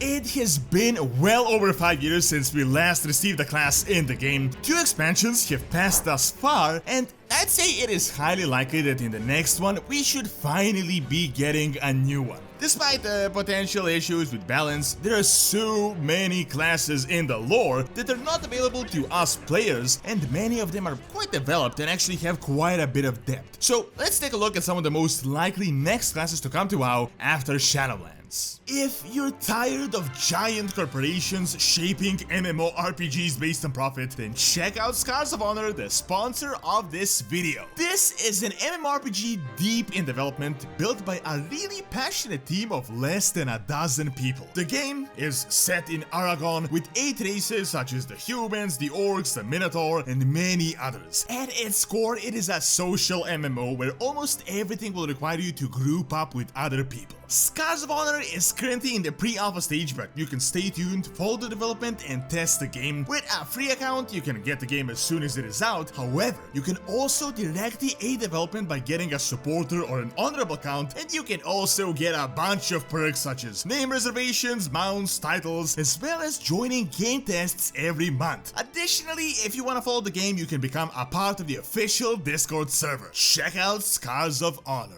It has been well over 5 years since we last received a class in the game. 2 expansions have passed thus far, and I'd say it is highly likely that in the next one we should finally be getting a new one. Despite the potential issues with balance, there are so many classes in the lore that are not available to us players, and many of them are quite developed and actually have quite a bit of depth. So let's take a look at some of the most likely next classes to come to WoW after Shadowlands. If you're tired of giant corporations shaping MMORPGs based on profit, then check out Scars of Honor, the sponsor of this video. This is an MMORPG deep in development, built by a really passionate team of less than a dozen people. The game is set in Aragon with 8 races such as the humans, the orcs, the minotaur, and many others. At its core, it is a social MMO where almost everything will require you to group up with other people. Scars of Honor is currently in the pre-alpha stage, but you can stay tuned, follow the development, and test the game. With a free account, you can get the game as soon as it is out. However, you can also directly aid development by getting a supporter or an honorable account, and you can also get a bunch of perks such as name reservations, mounts, titles, as well as joining game tests every month. Additionally, if you want to follow the game, you can become a part of the official Discord server. Check out Scars of Honor.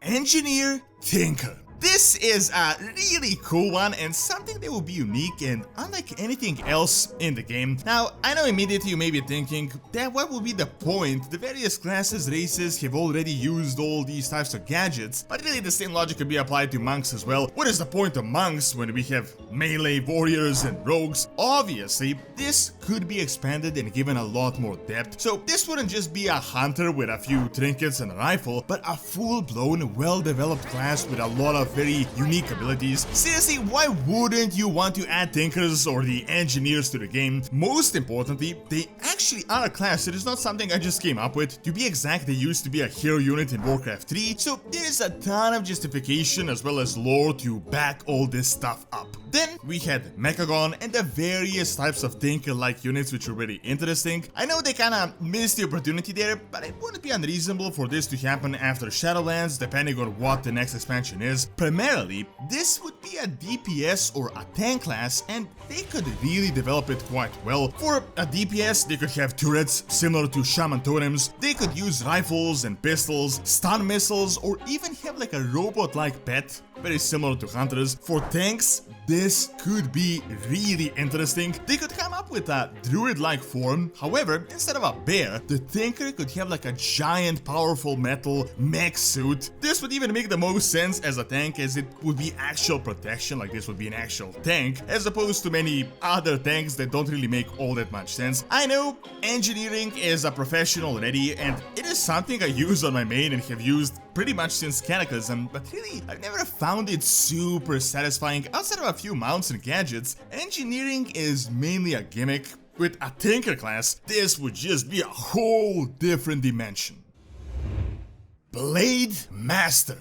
Engineer Tinker. This is a really cool one and something that will be unique and unlike anything else in the game. Now, I know immediately you may be thinking that what would be the point? The various classes, races have already used all these types of gadgets, but really the same logic could be applied to monks as well. What is the point of monks when we have melee warriors and rogues? Obviously, this could be expanded and given a lot more depth. So this wouldn't just be a hunter with a few trinkets and a rifle, but a full-blown, well-developed class with a lot of very unique abilities. Seriously, why wouldn't you want to add Tinkers or the Engineers to the game? Most importantly, they actually are a class. It is not something I just came up with. To be exact, they used to be a hero unit in Warcraft 3, so there's a ton of justification as well as lore to back all this stuff up. Then we had Mechagon and the various types of Tinker-like units which were really interesting. I know they kinda missed the opportunity there, but it wouldn't be unreasonable for this to happen after Shadowlands, depending on what the next expansion is. Primarily, this would be a DPS or a tank class, and they could really develop it quite well. For a DPS, they could have turrets similar to Shaman Totems, they could use rifles and pistols, stun missiles, or even have like a robot-like pet, very similar to hunters. For tanks, this could be really interesting. They could come up with a druid-like form. However, instead of a bear, the Tinker could have like a giant powerful metal mech suit. This would even make the most sense as a tank, as it would be actual protection, like this would be an actual tank, as opposed to many other tanks that don't really make all that much sense. I know engineering is a profession already, and it is something I use on my main and have used pretty much since Cataclysm, but really, I've never found it super satisfying. Outside of a few mounts and gadgets, engineering is mainly a gimmick. With a Tinker class, this would just be a whole different dimension. Blade Master.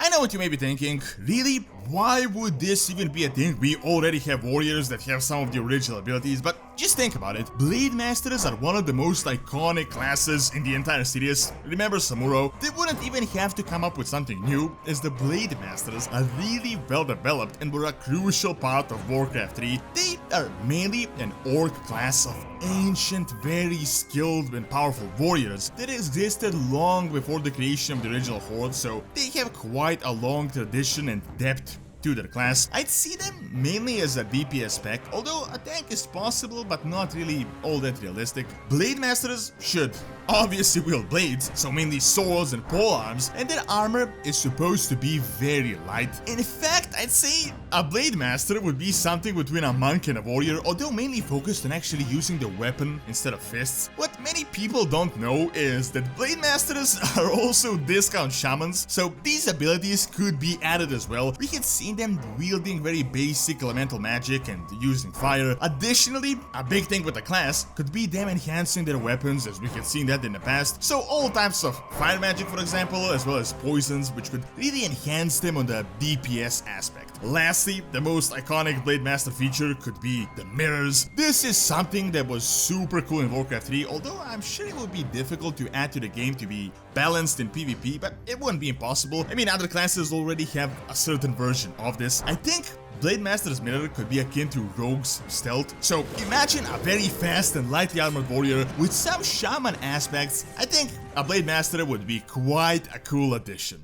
I know what you may be thinking, really? Why would this even be a thing? We already have warriors that have some of the original abilities, but just think about it. Blade Masters are one of the most iconic classes in the entire series. Remember Samuro? They wouldn't even have to come up with something new, as the Blade Masters are really well developed and were a crucial part of Warcraft 3. They are mainly an orc class of ancient, very skilled and powerful warriors that existed long before the creation of the original Horde, so they have quite a long tradition and depth to their class. I'd see them mainly as a DPS spec, although a tank is possible but not really all that realistic. Blade Masters should obviously wield blades, so mainly swords and polearms, and their armor is supposed to be very light. In fact, I'd say a Blade Master would be something between a monk and a warrior, although mainly focused on actually using the weapon instead of fists. What many people don't know is that Blade Masters are also discount shamans, so these abilities could be added as well. We had seen them wielding very basic elemental magic and using fire. Additionally, a big thing with the class could be them enhancing their weapons, as we had seen that in the past. So all types of fire magic, for example, as well as poisons, which could really enhance them on the DPS aspect. Lastly, the most iconic Blade Master feature could be the mirrors. This is something that was super cool in Warcraft 3, although I'm sure it would be difficult to add to the game to be balanced in PvP, but it wouldn't be impossible. I mean, other classes already have a certain version of this. I think Blade Master's mirror could be akin to Rogue's stealth. So imagine a very fast and lightly armored warrior with some shaman aspects. I think a Blade Master would be quite a cool addition.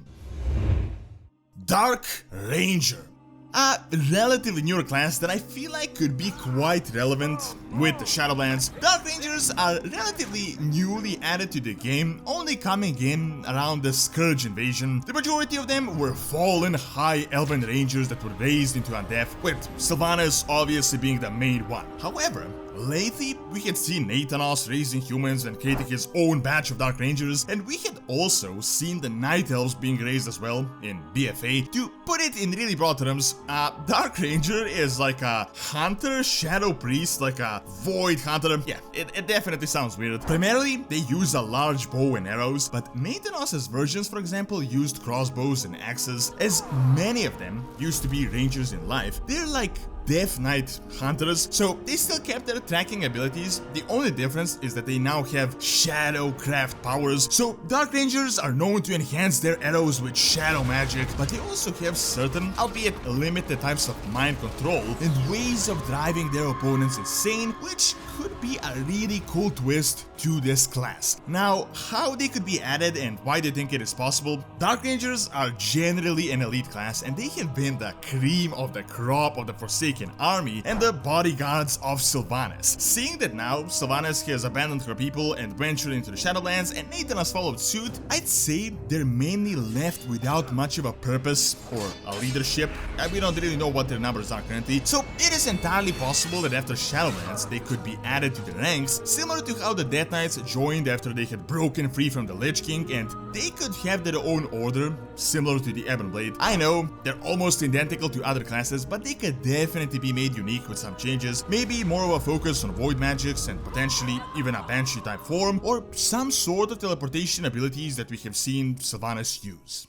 Dark Ranger. A relatively newer class that I feel like could be quite relevant with the Shadowlands. Dark Rangers are relatively newly added to the game, only coming in around the Scourge invasion. The majority of them were fallen high elven rangers that were raised into undeath, with Sylvanas obviously being the main one. However, lately, we had seen Nathanos raising humans and creating his own batch of Dark Rangers, and we had also seen the Night Elves being raised as well in BFA. To put it in really broad terms, Dark Ranger is like a hunter, shadow priest, like a void hunter. Yeah, it definitely sounds weird. Primarily, they use a large bow and arrows, but Nathanos' versions, for example, used crossbows and axes. As many of them used to be rangers in life, they're like Death Knight hunters, so they still kept their tracking abilities. The only difference is that they now have shadow craft powers. So Dark Rangers are known to enhance their arrows with shadow magic, but they also have certain, albeit limited types of mind control and ways of driving their opponents insane, which could be a really cool twist to this class. Now, how they could be added and why they think it is possible? Dark Rangers are generally an elite class, and they have been the cream of the crop of the Forsaken army and the bodyguards of Sylvanas. Seeing that now Sylvanas has abandoned her people and ventured into the Shadowlands and Nathanos followed suit, I'd say they're mainly left without much of a purpose or a leadership. We don't really know what their numbers are currently, so it is entirely possible that after Shadowlands they could be added to the ranks, similar to how the Death Knights joined after they had broken free from the Lich King, and they could have their own order, similar to the Ebon Blade. I know, they're almost identical to other classes, but they could definitely be made unique with some changes, maybe more of a focus on void magics and potentially even a Banshee type form, or some sort of teleportation abilities that we have seen Sylvanas use.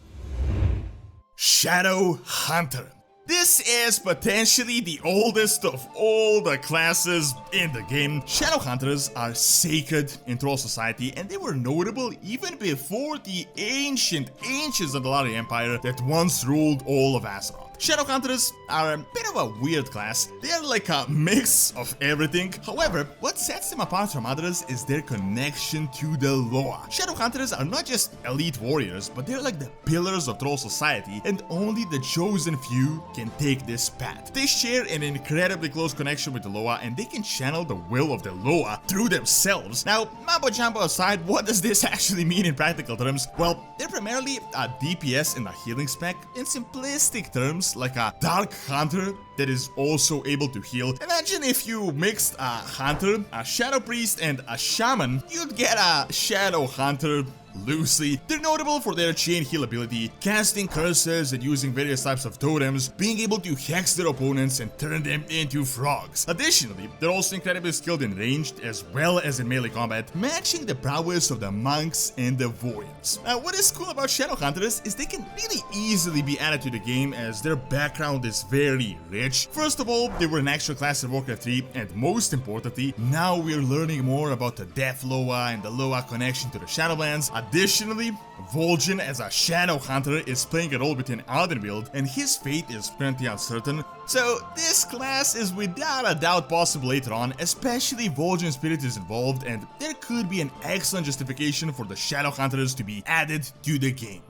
Shadow Hunter. This is potentially the oldest of all the classes in the game. Shadow Hunters are sacred in Troll Society, and they were notable even before the ancient Andalari Empire that once ruled all of Azeroth. Shadow Hunters are a bit of a weird class. They're like a mix of everything. However, what sets them apart from others is their connection to the Loa. Shadow Hunters are not just elite warriors, but they're like the pillars of Troll Society, and only the chosen few can take this path. They share an incredibly close connection with the Loa, and they can channel the will of the Loa through themselves. Now, mambo jumbo aside, what does this actually mean in practical terms? Well, they're primarily a DPS and a healing spec. In simplistic terms, like a Dark Hunter that is also able to heal. Imagine if you mixed a Hunter, a Shadow Priest, and a Shaman, you'd get a Shadow Hunter loosely. They're notable for their chain heal ability, casting curses and using various types of totems, being able to hex their opponents and turn them into frogs. Additionally, they're also incredibly skilled in ranged as well as in melee combat, matching the prowess of the monks and the warriors. Now, what is cool about Shadow Hunters is they can really easily be added to the game as their background is very rich. First of all, they were an actual class in Warcraft 3, and most importantly, now we're learning more about the Death Loa and the Loa connection to the Shadowlands. Additionally, Vol'jin as a Shadow Hunter is playing a role within Ardenweald, and his fate is currently uncertain. So this class is without a doubt possible later on, especially Vol'jin's spirit is involved, and there could be an excellent justification for the Shadow Hunters to be added to the game.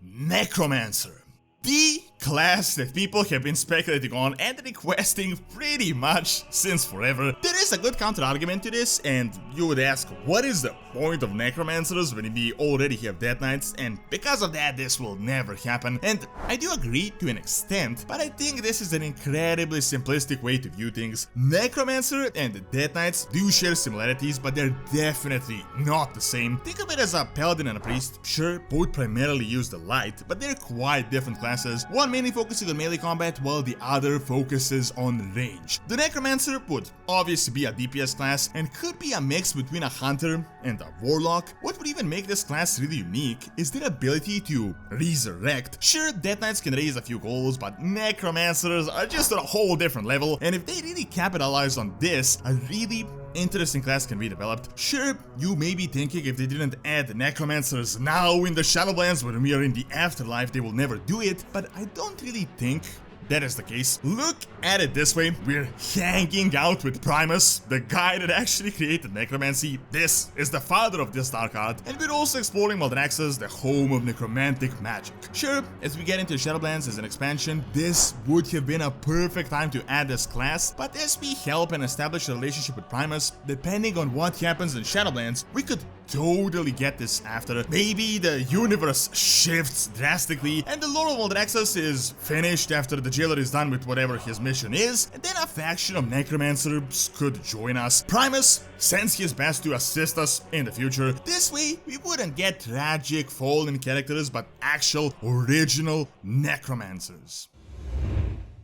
Necromancer. The class that people have been speculating on and requesting pretty much since forever. There is a good counter argument to this, and you would ask, what is the point of Necromancers when we already have Death Knights? And because of that, this will never happen. And I do agree to an extent, but I think this is an incredibly simplistic way to view things. Necromancer and Death Knights do share similarities, but they're definitely not the same. Think of it as a paladin and a priest. Sure, both primarily use the light, but they're quite different classes. One mainly focusing on melee combat, while the other focuses on range. The Necromancer would obviously be a DPS class and could be a mix between a hunter and a warlock. What would even make this class really unique is their ability to resurrect. Sure, Death Knights can raise a few goals, but Necromancers are just on a whole different level, and if they really capitalize on this, a really interesting class can be developed. Sure, you may be thinking if they didn't add Necromancers now in the Shadowlands when we are in the afterlife, they will never do it, but I don't really think that is the case. Look at it this way, we're hanging out with Primus, the guy that actually created Necromancy. This is the father of this dark art, and we're also exploring Maldraxxus, the home of necromantic magic. Sure, as we get into Shadowlands as an expansion, this would have been a perfect time to add this class, but as we help and establish a relationship with Primus, depending on what happens in Shadowlands, we could totally get this after. Maybe the universe shifts drastically and the lore of Maldraxxus is finished after the jailer is done with whatever his mission is, and then a faction of necromancers could join us. Primus sends his best to assist us in the future. This way, we wouldn't get tragic fallen characters, but actual original necromancers.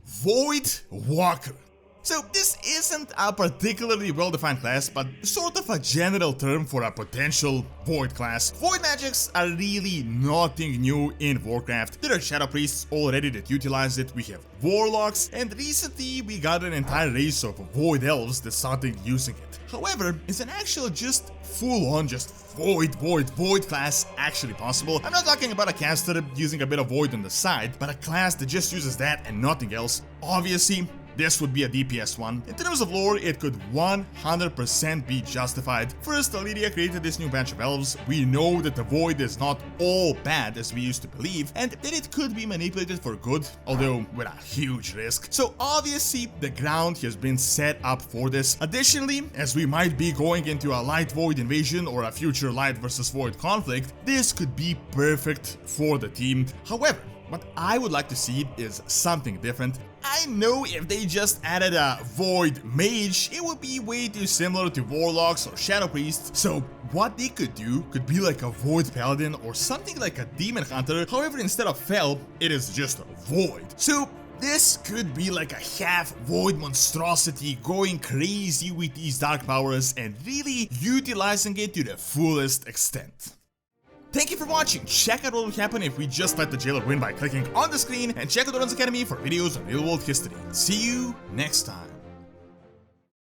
Void Walker. So this isn't a particularly well-defined class, but sort of a general term for a potential Void class. Void magics are really nothing new in Warcraft. There are Shadow Priests already that utilize it, we have Warlocks, and recently we got an entire race of Void Elves that started using it. However, is an actual just full-on just Void class actually possible? I'm not talking about a caster using a bit of Void on the side, but a class that just uses that and nothing else. Obviously, this would be a DPS one. In terms of lore, it could 100% be justified. First, Alleria created this new batch of elves. We know that the Void is not all bad as we used to believe, and that it could be manipulated for good, although with a huge risk. So obviously, the ground has been set up for this. Additionally, as we might be going into a Light Void invasion or a future Light versus Void conflict, this could be perfect for the team. However, what I would like to see is something different. I know if they just added a Void Mage, it would be way too similar to Warlocks or Shadow Priests, so what they could do could be like a Void Paladin or something like a Demon Hunter. However, instead of Fel, it is just Void. So this could be like a half Void monstrosity going crazy with these dark powers and really utilizing it to the fullest extent. Thank you for watching. Check out what would happen if we just let the jailer win by clicking on the screen, and check out Doran's Academy for videos on real world history. See you next time.